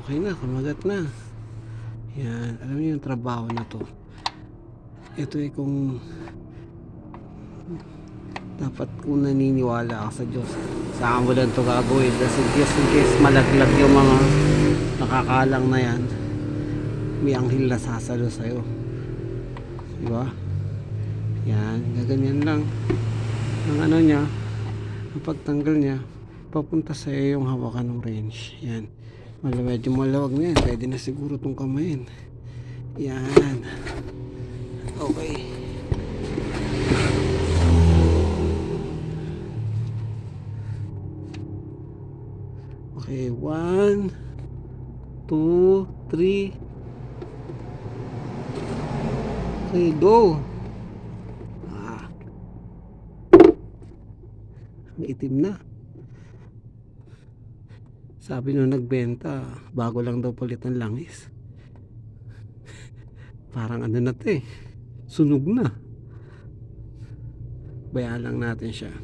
Okay na, kumagat na. Yan, alam niyo yung trabaho na to. Ito ay kung dapat kung naniniwala ka sa Diyos, saan mo lang ito gagawin. Kasi just in case malaglag yung mga nakakalang na yan, may anghel na sasalo sa'yo. Diba? Yan, gaganyan lang. Ang ano niya, ang pagtanggal niya, papunta sa'yo yung hawakan ng wrench. Yan. Medyo malawag na yan. Pwede na siguro itong kamayin. Yan. Okay. Okay, 1, 2, 3. Okay, go. Itim na. Sabi nung nagbenta, bago lang daw palit ng langis. Parang ano na to eh, sunog na. Bayaan lang natin siya.